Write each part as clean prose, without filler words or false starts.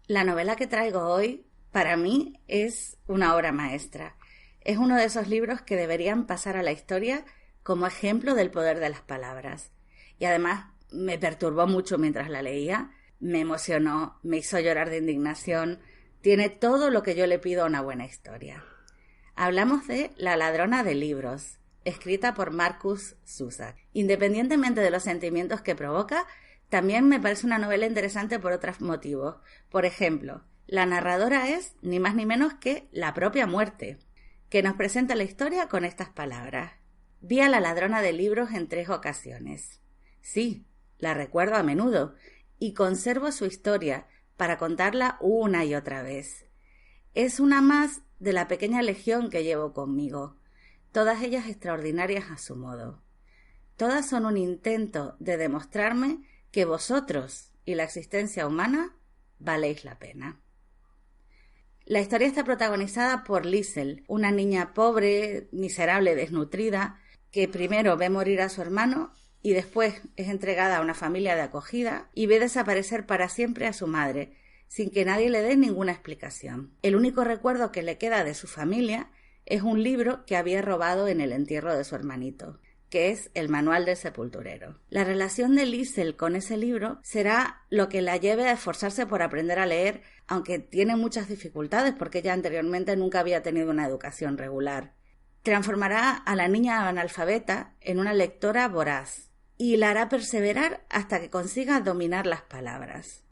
La novela que traigo hoy, para mí, es una obra maestra. Es uno de esos libros que deberían pasar a la historia como ejemplo del poder de las palabras. Y además me perturbó mucho mientras la leía, me emocionó, me hizo llorar de indignación. Tiene todo lo que yo le pido a una buena historia. Hablamos de La ladrona de libros, escrita por Markus Zusak. Independientemente de los sentimientos que provoca, también me parece una novela interesante por otros motivos. Por ejemplo, la narradora es ni más ni menos que la propia muerte, que nos presenta la historia con estas palabras. Vi a la ladrona de libros en 3 ocasiones. Sí, la recuerdo a menudo, y conservo su historia para contarla una y otra vez. Es una más de la pequeña legión que llevo conmigo, todas ellas extraordinarias a su modo. Todas son un intento de demostrarme que vosotros y la existencia humana valéis la pena. La historia está protagonizada por Liesl, una niña pobre, miserable, desnutrida, que primero ve morir a su hermano y después es entregada a una familia de acogida y ve desaparecer para siempre a su madre, sin que nadie le dé ninguna explicación. El único recuerdo que le queda de su familia es un libro que había robado en el entierro de su hermanito, que es el Manual del Sepulturero. La relación de Liesl con ese libro será lo que la lleve a esforzarse por aprender a leer, aunque tiene muchas dificultades porque ella anteriormente nunca había tenido una educación regular. Transformará a la niña analfabeta en una lectora voraz y la hará perseverar hasta que consiga dominar las palabras.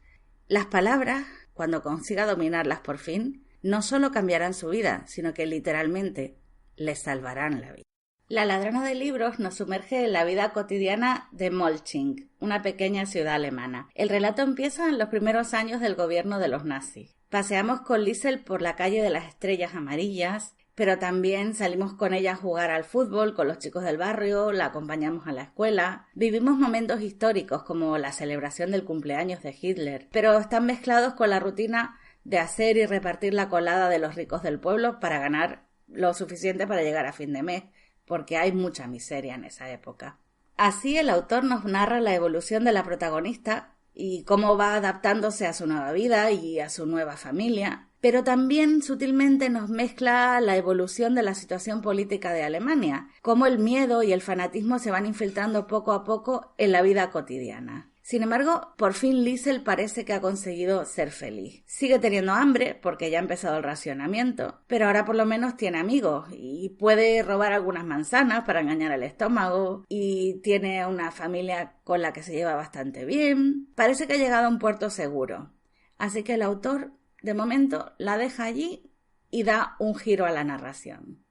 Las palabras, cuando consiga dominarlas por fin, no solo cambiarán su vida, sino que literalmente les salvarán la vida. La ladrona de libros nos sumerge en la vida cotidiana de Molching, una pequeña ciudad alemana. El relato empieza en los primeros años del gobierno de los nazis. Paseamos con Liesl por la calle de las Estrellas Amarillas, pero también salimos con ella a jugar al fútbol con los chicos del barrio, la acompañamos a la escuela. Vivimos momentos históricos como la celebración del cumpleaños de Hitler, pero están mezclados con la rutina de hacer y repartir la colada de los ricos del pueblo para ganar lo suficiente para llegar a fin de mes, porque hay mucha miseria en esa época. Así el autor nos narra la evolución de la protagonista y cómo va adaptándose a su nueva vida y a su nueva familia, pero también sutilmente nos mezcla la evolución de la situación política de Alemania, cómo el miedo y el fanatismo se van infiltrando poco a poco en la vida cotidiana. Sin embargo, por fin Liesl parece que ha conseguido ser feliz. Sigue teniendo hambre porque ya ha empezado el racionamiento, pero ahora por lo menos tiene amigos y puede robar algunas manzanas para engañar al estómago y tiene una familia con la que se lleva bastante bien. Parece que ha llegado a un puerto seguro. Así que el autor, de momento, la deja allí y da un giro a la narración.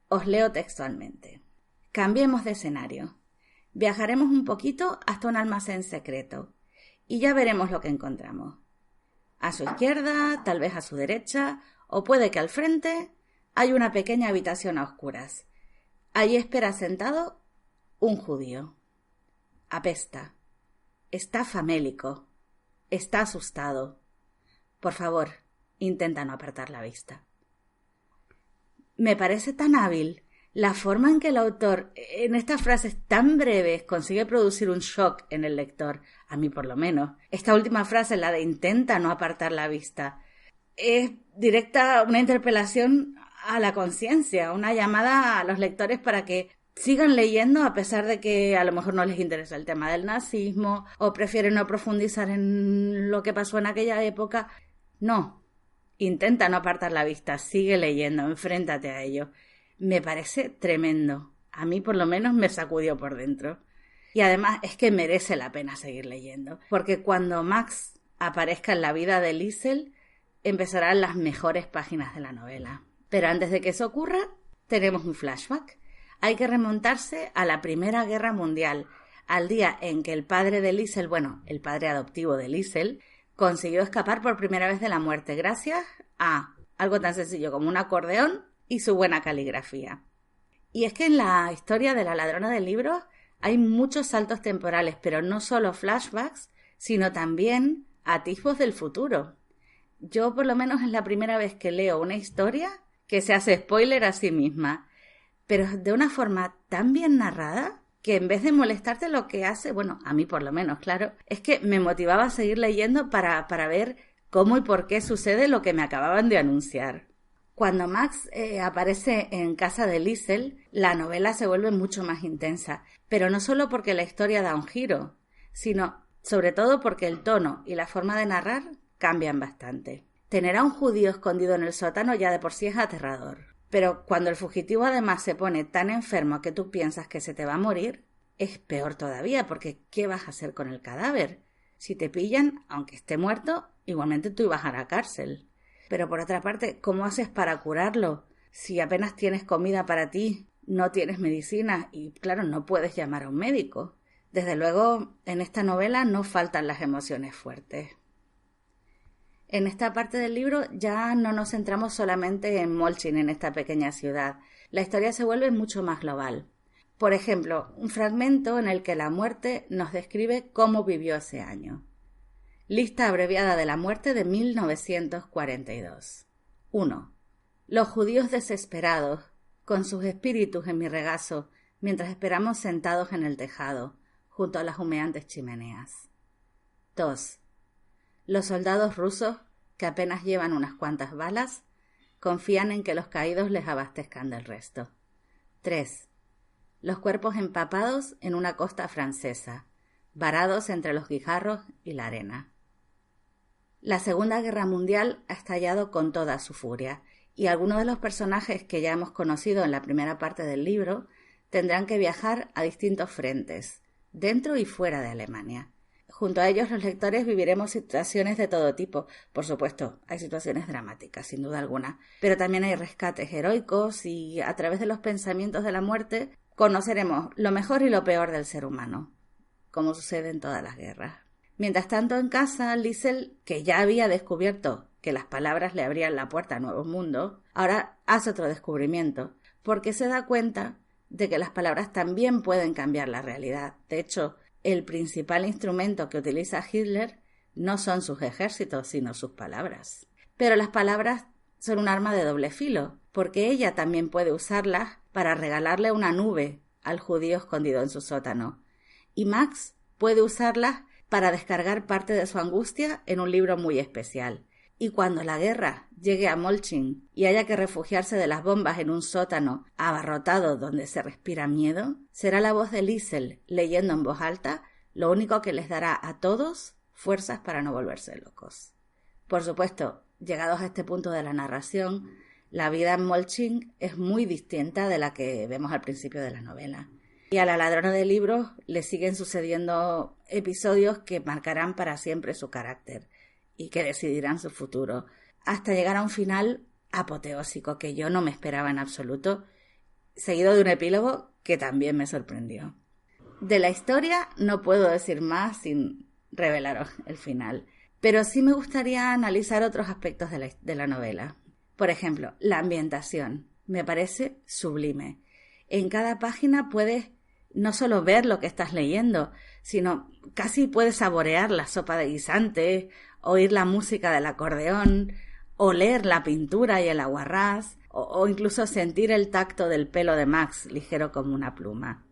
Os leo textualmente. Cambiemos de escenario. Viajaremos un poquito hasta un almacén secreto y ya veremos lo que encontramos. A su izquierda, tal vez a su derecha, o puede que al frente, hay una pequeña habitación a oscuras. Allí espera sentado un judío. Apesta. Está famélico. Está asustado. Por favor, intenta no apartar la vista. Me parece tan hábil la forma en que el autor, en estas frases tan breves, consigue producir un shock en el lector, a mí por lo menos. Esta última frase, la de intenta no apartar la vista, es directa una interpelación a la conciencia, una llamada a los lectores para que sigan leyendo a pesar de que a lo mejor no les interesa el tema del nazismo o prefieren no profundizar en lo que pasó en aquella época. No, intenta no apartar la vista, sigue leyendo, enfréntate a ello. Me parece tremendo. A mí por lo menos me sacudió por dentro. Y además es que merece la pena seguir leyendo, porque cuando Max aparezca en la vida de Liesl, empezarán las mejores páginas de la novela. Pero antes de que eso ocurra, tenemos un flashback. Hay que remontarse a la Primera Guerra Mundial, al día en que el padre de Liesl, el padre adoptivo de Liesl, consiguió escapar por primera vez de la muerte gracias a algo tan sencillo como un acordeón y su buena caligrafía. Y es que en la historia de la ladrona de libros hay muchos saltos temporales, pero no solo flashbacks, sino también atisbos del futuro. Yo por lo menos es la primera vez que leo una historia que se hace spoiler a sí misma, pero de una forma tan bien narrada que en vez de molestarte lo que hace, a mí por lo menos, claro, es que me motivaba a seguir leyendo para ver cómo y por qué sucede lo que me acababan de anunciar. Cuando Max aparece en casa de Liesel, la novela se vuelve mucho más intensa, pero no solo porque la historia da un giro, sino sobre todo porque el tono y la forma de narrar cambian bastante. Tener a un judío escondido en el sótano ya de por sí es aterrador, pero cuando el fugitivo además se pone tan enfermo que tú piensas que se te va a morir, es peor todavía, porque ¿qué vas a hacer con el cadáver? Si te pillan, aunque esté muerto, igualmente tú ibas a la cárcel. Pero por otra parte, ¿cómo haces para curarlo? Si apenas tienes comida para ti, no tienes medicina y, claro, no puedes llamar a un médico. Desde luego, en esta novela no faltan las emociones fuertes. En esta parte del libro ya no nos centramos solamente en Molchin, en esta pequeña ciudad. La historia se vuelve mucho más global. Por ejemplo, un fragmento en el que la muerte nos describe cómo vivió ese año. Lista abreviada de la muerte de 1942. 1. Los judíos desesperados, con sus espíritus en mi regazo, mientras esperamos sentados en el tejado, junto a las humeantes chimeneas. 2. Los soldados rusos, que apenas llevan unas cuantas balas, confían en que los caídos les abastezcan del resto. 3. Los cuerpos empapados en una costa francesa, varados entre los guijarros y la arena. La Segunda Guerra Mundial ha estallado con toda su furia, y algunos de los personajes que ya hemos conocido en la primera parte del libro tendrán que viajar a distintos frentes, dentro y fuera de Alemania. Junto a ellos los lectores viviremos situaciones de todo tipo. Por supuesto, hay situaciones dramáticas, sin duda alguna, pero también hay rescates heroicos y a través de los pensamientos de la muerte conoceremos lo mejor y lo peor del ser humano, como sucede en todas las guerras. Mientras tanto, en casa, Liesel, que ya había descubierto que las palabras le abrían la puerta a nuevos mundos, ahora hace otro descubrimiento, porque se da cuenta de que las palabras también pueden cambiar la realidad. De hecho, el principal instrumento que utiliza Hitler no son sus ejércitos, sino sus palabras. Pero las palabras son un arma de doble filo, porque ella también puede usarlas para regalarle una nube al judío escondido en su sótano. Y Max puede usarlas para descargar parte de su angustia en un libro muy especial. Y cuando la guerra llegue a Molchin y haya que refugiarse de las bombas en un sótano abarrotado donde se respira miedo, será la voz de Liesel leyendo en voz alta lo único que les dará a todos fuerzas para no volverse locos. Por supuesto, llegados a este punto de la narración, la vida en Molchin es muy distinta de la que vemos al principio de la novela. Y a la ladrona de libros le siguen sucediendo episodios que marcarán para siempre su carácter y que decidirán su futuro, hasta llegar a un final apoteósico que yo no me esperaba en absoluto, seguido de un epílogo que también me sorprendió. De la historia no puedo decir más sin revelaros el final, pero sí me gustaría analizar otros aspectos de la novela. Por ejemplo, la ambientación me parece sublime. En cada página puedes no solo ver lo que estás leyendo, sino casi puedes saborear la sopa de guisantes, oír la música del acordeón, oler la pintura y el aguarrás, o incluso sentir el tacto del pelo de Max, ligero como una pluma.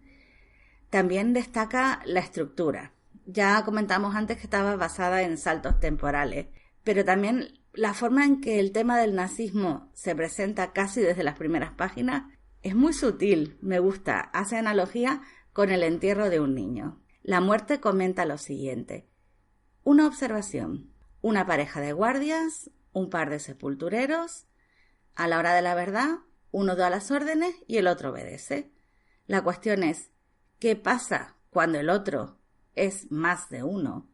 También destaca la estructura. Ya comentamos antes que estaba basada en saltos temporales, pero también la forma en que el tema del nazismo se presenta casi desde las primeras páginas es muy sutil, me gusta, hace analogía con el entierro de un niño. La muerte comenta lo siguiente. Una observación. Una pareja de guardias, un par de sepultureros. A la hora de la verdad, uno da las órdenes y el otro obedece. La cuestión es, ¿qué pasa cuando el otro es más de uno?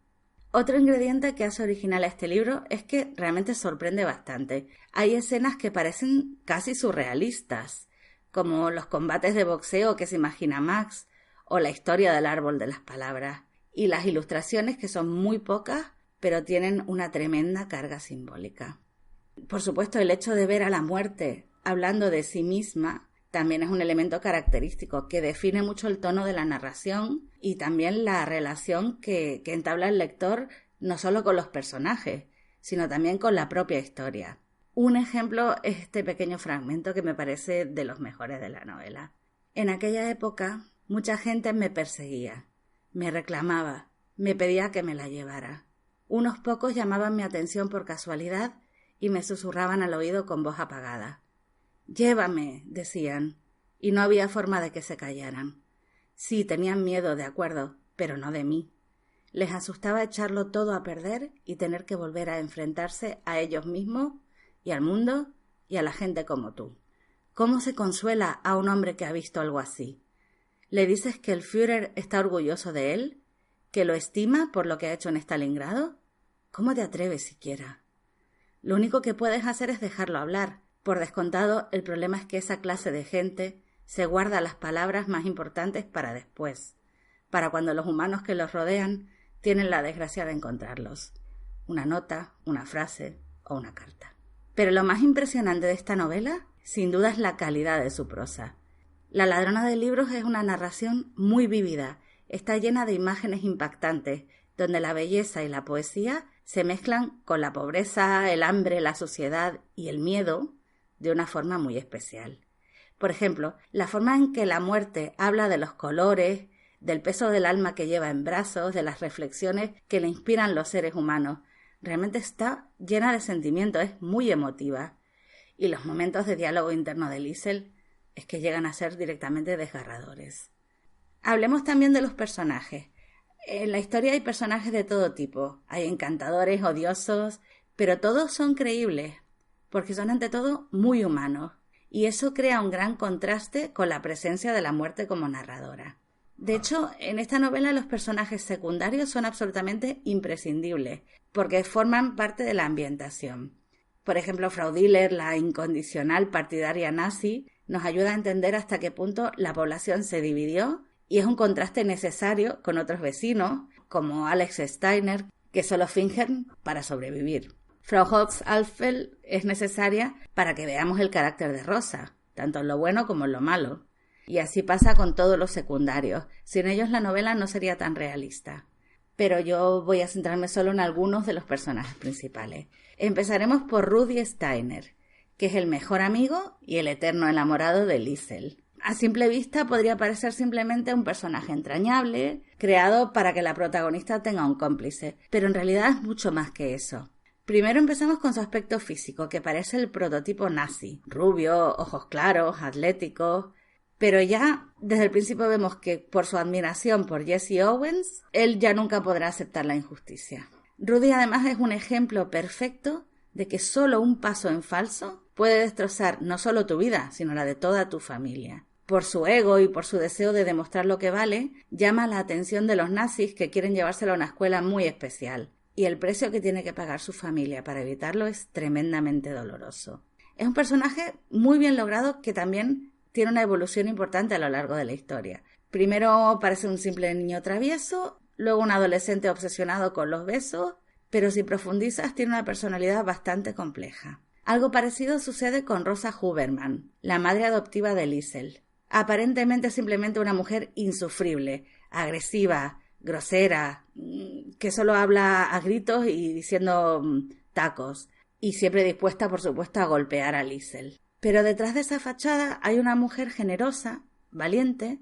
Otro ingrediente que hace original a este libro es que realmente sorprende bastante. Hay escenas que parecen casi surrealistas, como los combates de boxeo que se imagina Max, o la historia del árbol de las palabras, y las ilustraciones que son muy pocas, pero tienen una tremenda carga simbólica. Por supuesto, el hecho de ver a la muerte hablando de sí misma también es un elemento característico que define mucho el tono de la narración y también la relación que entabla el lector no solo con los personajes, sino también con la propia historia. Un ejemplo es este pequeño fragmento que me parece de los mejores de la novela. En aquella época, mucha gente me perseguía, me reclamaba, me pedía que me la llevara. Unos pocos llamaban mi atención por casualidad y me susurraban al oído con voz apagada. «Llévame», decían, y no había forma de que se callaran. Sí, tenían miedo, de acuerdo, pero no de mí. Les asustaba echarlo todo a perder y tener que volver a enfrentarse a ellos mismos y al mundo y a la gente como tú. ¿Cómo se consuela a un hombre que ha visto algo así? ¿Le dices que el Führer está orgulloso de él? ¿Que lo estima por lo que ha hecho en Stalingrado? ¿Cómo te atreves siquiera? Lo único que puedes hacer es dejarlo hablar. Por descontado, el problema es que esa clase de gente se guarda las palabras más importantes para después, para cuando los humanos que los rodean tienen la desgracia de encontrarlos. Una nota, una frase o una carta. Pero lo más impresionante de esta novela, sin duda, es la calidad de su prosa. La ladrona de libros es una narración muy vívida, está llena de imágenes impactantes, donde la belleza y la poesía se mezclan con la pobreza, el hambre, la suciedad y el miedo de una forma muy especial. Por ejemplo, la forma en que la muerte habla de los colores, del peso del alma que lleva en brazos, de las reflexiones que le inspiran los seres humanos. Realmente está llena de sentimiento, es muy emotiva. Y los momentos de diálogo interno de Liesl es que llegan a ser directamente desgarradores. Hablemos también de los personajes. En la historia hay personajes de todo tipo. Hay encantadores, odiosos, pero todos son creíbles, porque son ante todo muy humanos. Y eso crea un gran contraste con la presencia de la muerte como narradora. De hecho, en esta novela los personajes secundarios son absolutamente imprescindibles, porque forman parte de la ambientación. Por ejemplo, Frau Diller, la incondicional partidaria nazi, nos ayuda a entender hasta qué punto la población se dividió y es un contraste necesario con otros vecinos, como Alex Steiner, que solo fingen para sobrevivir. Frau Holtz-Alfeld es necesaria para que veamos el carácter de Rosa, tanto en lo bueno como en lo malo. Y así pasa con todos los secundarios. Sin ellos la novela no sería tan realista. Pero yo voy a centrarme solo en algunos de los personajes principales. Empezaremos por Rudi Steiner, que es el mejor amigo y el eterno enamorado de Liesl. A simple vista podría parecer simplemente un personaje entrañable, creado para que la protagonista tenga un cómplice, pero en realidad es mucho más que eso. Primero empezamos con su aspecto físico, que parece el prototipo nazi, rubio, ojos claros, atlético. Pero ya desde el principio vemos que por su admiración por Jesse Owens, él ya nunca podrá aceptar la injusticia. Rudi además es un ejemplo perfecto de que solo un paso en falso puede destrozar no solo tu vida, sino la de toda tu familia. Por su ego y por su deseo de demostrar lo que vale, llama la atención de los nazis que quieren llevárselo a una escuela muy especial. Y el precio que tiene que pagar su familia para evitarlo es tremendamente doloroso. Es un personaje muy bien logrado que también tiene una evolución importante a lo largo de la historia. Primero parece un simple niño travieso, luego un adolescente obsesionado con los besos, pero si profundizas tiene una personalidad bastante compleja. Algo parecido sucede con Rosa Huberman, la madre adoptiva de Liesl. Aparentemente simplemente una mujer insufrible, agresiva, grosera, que solo habla a gritos y diciendo tacos, y siempre dispuesta, por supuesto, a golpear a Liesl. Pero detrás de esa fachada hay una mujer generosa, valiente,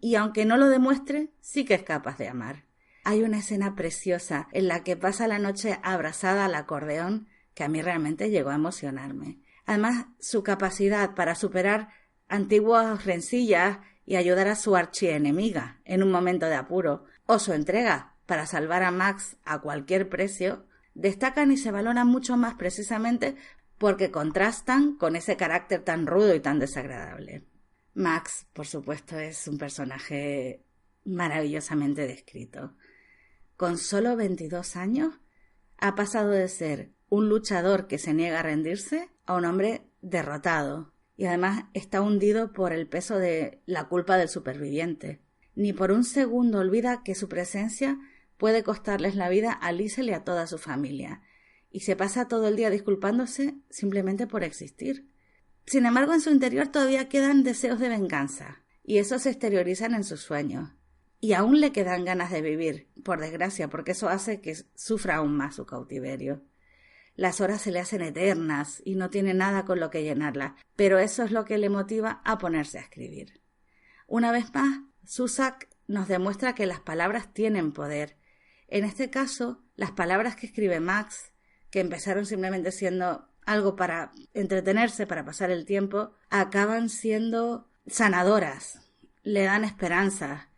y aunque no lo demuestre, sí que es capaz de amar. Hay una escena preciosa en la que pasa la noche abrazada al acordeón que a mí realmente llegó a emocionarme. Además, su capacidad para superar antiguas rencillas y ayudar a su archienemiga en un momento de apuro, o su entrega para salvar a Max a cualquier precio, destacan y se valoran mucho más precisamente porque contrastan con ese carácter tan rudo y tan desagradable. Max, por supuesto, es un personaje maravillosamente descrito. Con solo 22 años, ha pasado de ser un luchador que se niega a rendirse a un hombre derrotado, y además está hundido por el peso de la culpa del superviviente. Ni por un segundo olvida que su presencia puede costarles la vida a Liesl y a toda su familia, y se pasa todo el día disculpándose simplemente por existir. Sin embargo, en su interior todavía quedan deseos de venganza, y esos se exteriorizan en sus sueños. Y aún le quedan ganas de vivir, por desgracia, porque eso hace que sufra aún más su cautiverio. Las horas se le hacen eternas y no tiene nada con lo que llenarlas, pero eso es lo que le motiva a ponerse a escribir. Una vez más, Zusak nos demuestra que las palabras tienen poder. En este caso, Las palabras que escribe Max, que empezaron simplemente siendo algo para entretenerse, para pasar el tiempo, acaban siendo sanadoras, le dan esperanza,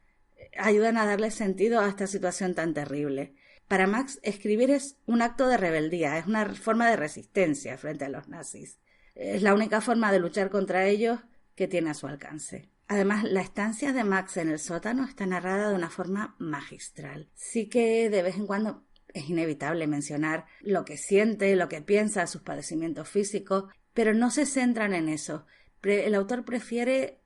ayudan a darle sentido a esta situación tan terrible. Para Max, escribir es un acto de rebeldía, es una forma de resistencia frente a los nazis. Es la única forma de luchar contra ellos que tiene a su alcance. Además, la estancia de Max en el sótano está narrada de una forma magistral. Sí que de vez en cuando es inevitable mencionar lo que siente, lo que piensa, sus padecimientos físicos, pero no se centran en eso. El autor prefiere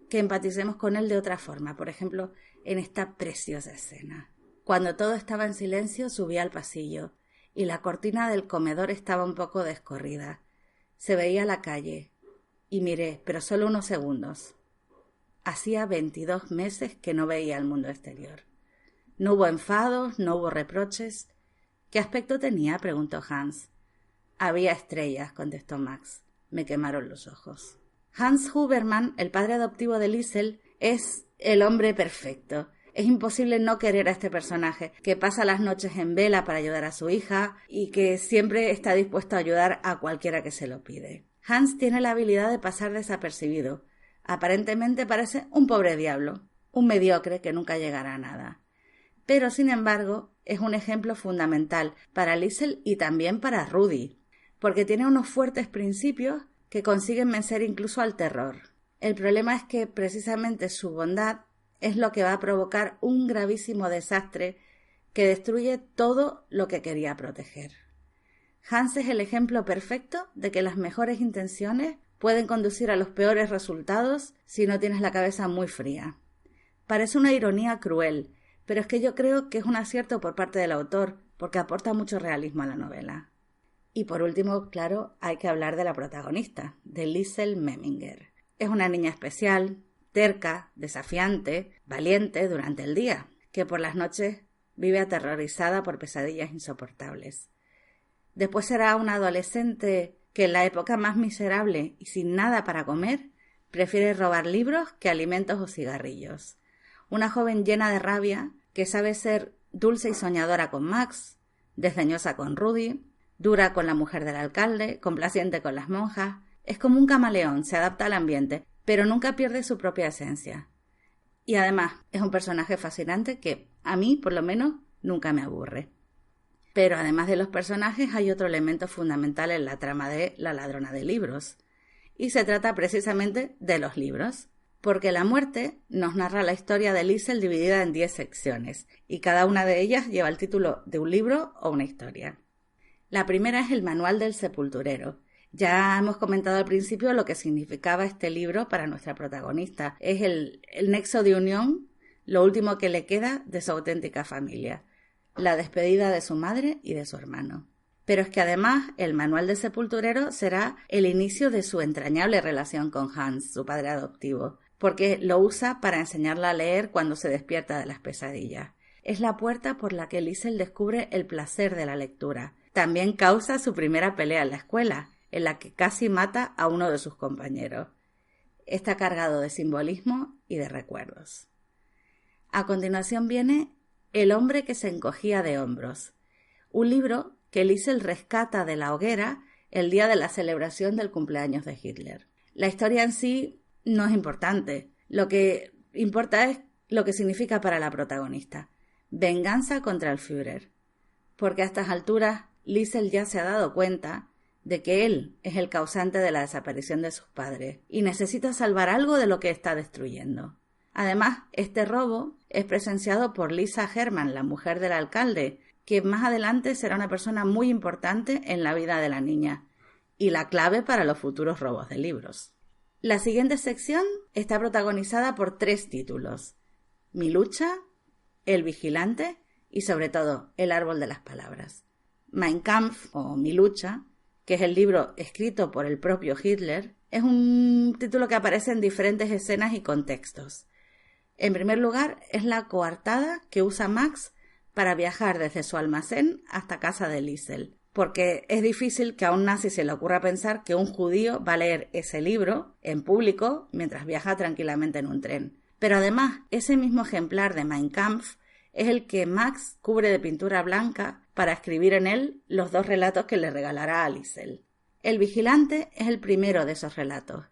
que empaticemos con él de otra forma, por ejemplo, en esta preciosa escena. Cuando todo estaba en silencio, subí al pasillo y la cortina del comedor estaba un poco descorrida. Se veía la calle y miré, pero solo unos segundos. Hacía 22 meses que no veía el mundo exterior. No hubo enfados, no hubo reproches. ¿Qué aspecto tenía?, preguntó Hans. Había estrellas, contestó Max. Me quemaron los ojos. Hans Huberman, el padre adoptivo de Liesl, es el hombre perfecto. Es imposible no querer a este personaje, que pasa las noches en vela para ayudar a su hija y que siempre está dispuesto a ayudar a cualquiera que se lo pide. Hans tiene la habilidad de pasar desapercibido. Aparentemente parece un pobre diablo, un mediocre que nunca llegará a nada. Pero, sin embargo, es un ejemplo fundamental para Liesl y también para Rudy, porque tiene unos fuertes principios que consiguen vencer incluso al terror. El problema es que precisamente su bondad es lo que va a provocar un gravísimo desastre que destruye todo lo que quería proteger. Hans es el ejemplo perfecto de que las mejores intenciones pueden conducir a los peores resultados si no tienes la cabeza muy fría. Parece una ironía cruel, pero es que yo creo que es un acierto por parte del autor, porque aporta mucho realismo a la novela. Y por último, claro, hay que hablar de la protagonista, de Liesl Memminger. Es una niña especial, terca, desafiante, valiente durante el día, que por las noches vive aterrorizada por pesadillas insoportables. Después será una adolescente que en la época más miserable y sin nada para comer, prefiere robar libros que alimentos o cigarrillos. Una joven llena de rabia que sabe ser dulce y soñadora con Max, desdeñosa con Rudy, dura con la mujer del alcalde, complaciente con las monjas. Es como un camaleón, se adapta al ambiente, pero nunca pierde su propia esencia. Y además es un personaje fascinante que, a mí por lo menos, nunca me aburre. Pero además de los personajes hay otro elemento fundamental en la trama de La ladrona de libros. Y se trata precisamente de los libros. Porque La muerte nos narra la historia de Liesl dividida en 10 secciones, y cada una de ellas lleva el título de un libro o una historia. La primera es el Manual del sepulturero. Ya hemos comentado al principio lo que significaba este libro para nuestra protagonista. Es el nexo de unión, lo último que le queda de su auténtica familia, la despedida de su madre y de su hermano. Pero es que además el Manual del sepulturero será el inicio de su entrañable relación con Hans, su padre adoptivo, porque lo usa para enseñarla a leer cuando se despierta de las pesadillas. Es la puerta por la que Liesl descubre el placer de la lectura. También causa su primera pelea en la escuela, en la que casi mata a uno de sus compañeros. Está cargado de simbolismo y de recuerdos. A continuación viene El hombre que se encogía de hombros, un libro que Liesl rescata de la hoguera el día de la celebración del cumpleaños de Hitler. La historia en sí no es importante. Lo que importa es lo que significa para la protagonista. Venganza contra el Führer. Porque a estas alturas Liesl ya se ha dado cuenta de que él es el causante de la desaparición de sus padres y necesita salvar algo de lo que está destruyendo. Además, este robo es presenciado por Lisa Hermann, la mujer del alcalde, que más adelante será una persona muy importante en la vida de la niña y la clave para los futuros robos de libros. La siguiente sección está protagonizada por 3 títulos: Mi lucha, El vigilante y, sobre todo, El árbol de las palabras. Mein Kampf, o Mi lucha, que es el libro escrito por el propio Hitler, es un título que aparece en diferentes escenas y contextos. En primer lugar, es la coartada que usa Max para viajar desde su almacén hasta casa de Liesl, porque es difícil que a un nazi se le ocurra pensar que un judío va a leer ese libro en público mientras viaja tranquilamente en un tren. Pero además, ese mismo ejemplar de Mein Kampf es el que Max cubre de pintura blanca para escribir en él los 2 relatos que le regalará a Liesl. El vigilante es el primero de esos relatos.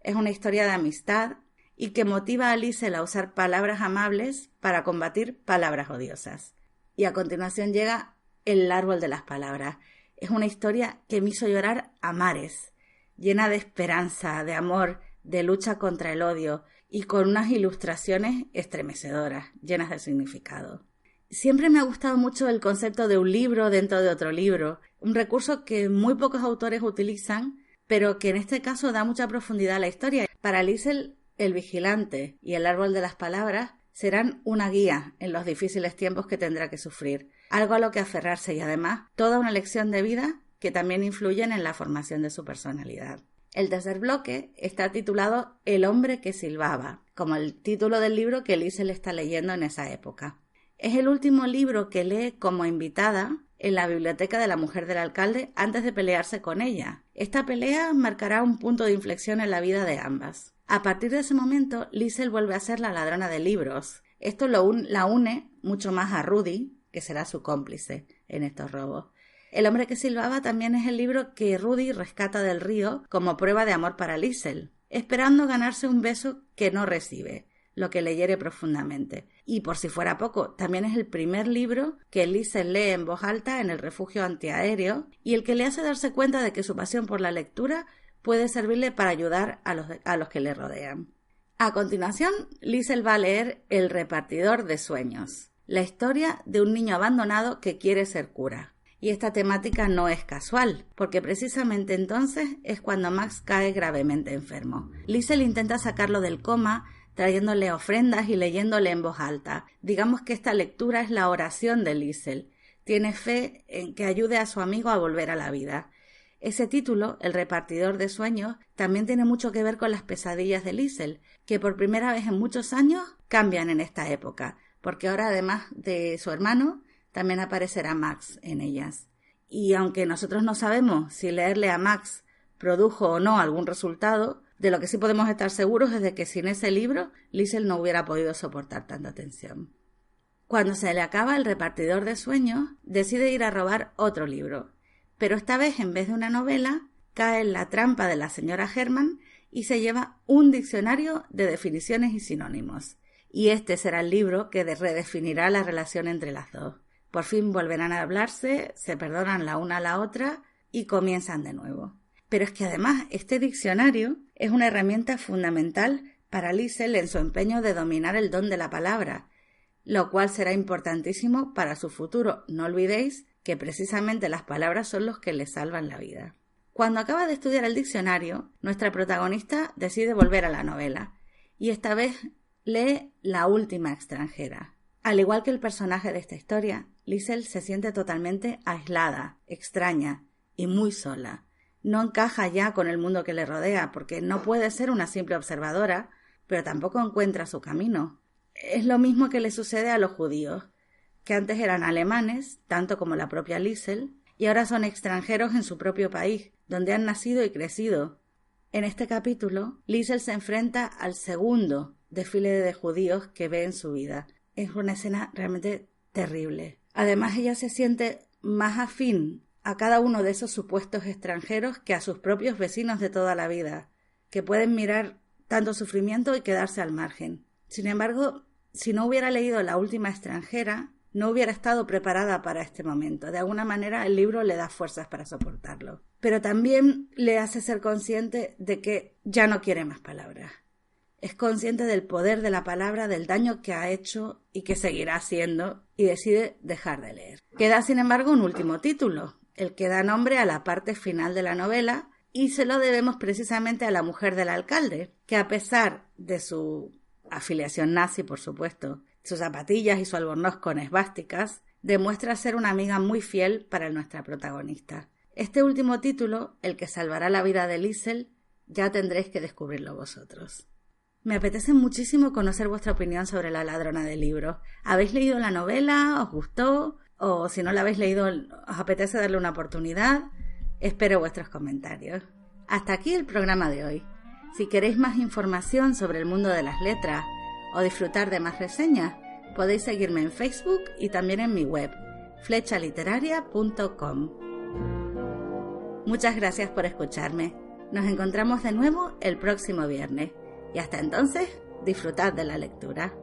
Es una historia de amistad y que motiva a Liesl a usar palabras amables para combatir palabras odiosas. Y a continuación llega El árbol de las palabras. Es una historia que me hizo llorar a mares, llena de esperanza, de amor, de lucha contra el odio y con unas ilustraciones estremecedoras, llenas de significado. Siempre me ha gustado mucho el concepto de un libro dentro de otro libro, un recurso que muy pocos autores utilizan, pero que en este caso da mucha profundidad a la historia. Para Liesl, El vigilante y El árbol de las palabras serán una guía en los difíciles tiempos que tendrá que sufrir, algo a lo que aferrarse y además toda una lección de vida que también influyen en la formación de su personalidad. El tercer bloque está titulado El hombre que silbaba, como el título del libro que Liesl está leyendo en esa época. Es el último libro que lee como invitada en la biblioteca de la mujer del alcalde antes de pelearse con ella. Esta pelea marcará un punto de inflexión en la vida de ambas. A partir de ese momento, Liesl vuelve a ser la ladrona de libros. Esto la une mucho más a Rudy, que será su cómplice en estos robos. El hombre que silbaba también es el libro que Rudy rescata del río como prueba de amor para Liesl, esperando ganarse un beso que no recibe, lo que le hiere profundamente. Y por si fuera poco, también es el primer libro que Liesl lee en voz alta en el refugio antiaéreo y el que le hace darse cuenta de que su pasión por la lectura puede servirle para ayudar a los que le rodean. A continuación, Liesl va a leer El repartidor de sueños, la historia de un niño abandonado que quiere ser cura. Y esta temática no es casual, porque precisamente entonces es cuando Max cae gravemente enfermo. Liesl intenta sacarlo del coma, trayéndole ofrendas y leyéndole en voz alta. Digamos que esta lectura es la oración de Liesl. Tiene fe en que ayude a su amigo a volver a la vida. Ese título, El repartidor de sueños, también tiene mucho que ver con las pesadillas de Liesl, que por primera vez en muchos años cambian en esta época, porque ahora además de su hermano, también aparecerá Max en ellas. Y aunque nosotros no sabemos si leerle a Max produjo o no algún resultado, de lo que sí podemos estar seguros es de que sin ese libro Liesl no hubiera podido soportar tanta tensión. Cuando se le acaba El repartidor de sueños, decide ir a robar otro libro, pero esta vez en vez de una novela, cae en la trampa de la señora Herman y se lleva un diccionario de definiciones y sinónimos. Y este será el libro que redefinirá la relación entre las dos. Por fin volverán a hablarse, se perdonan la una a la otra y comienzan de nuevo. Pero es que además este diccionario es una herramienta fundamental para Liesl en su empeño de dominar el don de la palabra, lo cual será importantísimo para su futuro. No olvidéis que precisamente las palabras son los que le salvan la vida. Cuando acaba de estudiar el diccionario, nuestra protagonista decide volver a la novela, y esta vez lee La última extranjera. Al igual que el personaje de esta historia, Liesl se siente totalmente aislada, extraña y muy sola. No encaja ya con el mundo que le rodea, porque no puede ser una simple observadora, pero tampoco encuentra su camino. Es lo mismo que le sucede a los judíos, que antes eran alemanes, tanto como la propia Liesl, y ahora son extranjeros en su propio país, donde han nacido y crecido. En este capítulo, Liesl se enfrenta al segundo desfile de judíos que ve en su vida. Es una escena realmente terrible. Además, ella se siente más afín a cada uno de esos supuestos extranjeros que a sus propios vecinos de toda la vida, que pueden mirar tanto sufrimiento y quedarse al margen. Sin embargo, si no hubiera leído La última extranjera, no hubiera estado preparada para este momento. De alguna manera el libro le da fuerzas para soportarlo. Pero también le hace ser consciente de que ya no quiere más palabras. Es consciente del poder de la palabra, del daño que ha hecho y que seguirá haciendo, y decide dejar de leer. Queda, sin embargo, un último título, el que da nombre a la parte final de la novela, y se lo debemos precisamente a la mujer del alcalde, que a pesar de su afiliación nazi, por supuesto, sus zapatillas y su albornoz con esvásticas, demuestra ser una amiga muy fiel para nuestra protagonista. Este último título, el que salvará la vida de Liesl, ya tendréis que descubrirlo vosotros. Me apetece muchísimo conocer vuestra opinión sobre La ladrona de libros. ¿Habéis leído la novela? ¿Os gustó? O si no la habéis leído, ¿os apetece darle una oportunidad? Espero vuestros comentarios. Hasta aquí el programa de hoy. Si queréis más información sobre el mundo de las letras o disfrutar de más reseñas, podéis seguirme en Facebook y también en mi web, flechaliteraria.com. Muchas gracias por escucharme. Nos encontramos de nuevo el próximo viernes y hasta entonces disfrutad de la lectura.